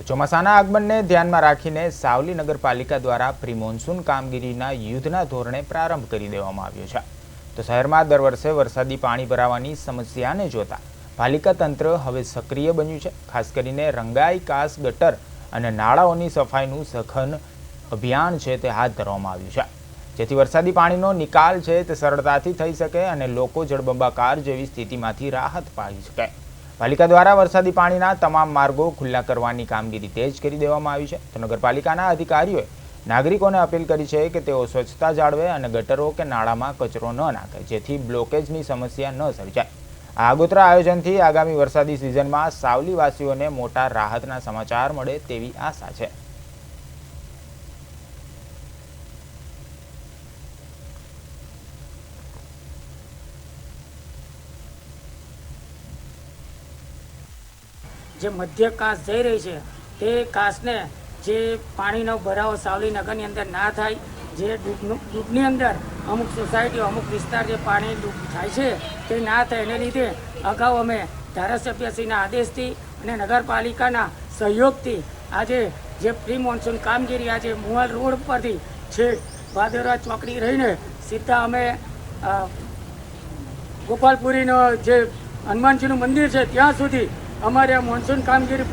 ચોમાસાના આગમનને ધ્યાનમાં રાખીને સાવલી નગરપાલિકા દ્વારા પ્રી મોન્સૂન કામગીરીના યુદ્ધના ધોરણે પ્રારંભ કરી દેવામાં આવ્યો છે। તો શહેરમાં દર વર્ષે વરસાદી પાણી ભરાવાની સમસ્યાને જોતા પાલિકા તંત્ર હવે સક્રિય બન્યું છે। ખાસ કરીને રંગાઈ કાસ ગટર અને નાળાઓની સફાઈનું સઘન અભિયાન છે તે હાથ ધરવામાં આવ્યું છે, જેથી વરસાદી પાણીનો નિકાલ છે તે સરળતાથી થઈ શકે અને લોકો જળબંબાકાર જેવી સ્થિતિમાંથી રાહત પામી શકે। પાલિકા દ્વારા વરસાદી પાણીના તમામ માર્ગો ખુલ્લા કરવાની કામગીરી તેજ કરી દેવામાં આવી છે। તો નગરપાલિકાના અધિકારીઓએ નાગરિકોને અપીલ કરી છે કે તેઓ સ્વચ્છતા જાળવે અને ગટરો કે નાળામાં કચરો ન નાખે, જેથી બ્લોકેજની સમસ્યા ન સર્જાય। આ આગોતરા આયોજનથી આગામી વરસાદી સિઝનમાં સાવલીવાસીઓને મોટા રાહતના સમાચાર મળે તેવી આશા છે। જે મધ્ય કાસ જઈ રહી છે તે કાસને જે પાણીનો ભરાવો સાવલી નગરની અંદર ના થાય, જે ડૂબની અંદર અમુક સોસાયટીઓ અમુક વિસ્તાર જે પાણી ડૂબ થાય છે તે ના થાય, એને લીધે અગાઉ અમે ધારાસભ્યશ્રીના આદેશથી અને નગરપાલિકાના સહયોગથી આજે જે પ્રી મોન્સૂન કામગીરી આજે મુવાલ રોડ પરથી છેક ભાદરવા ચોકડી રહીને સીધા અમે ગોપાલપુરીનો જે હનુમાનજીનું મંદિર છે ત્યાં સુધી અમારે આ મોન્સૂન કામગીરી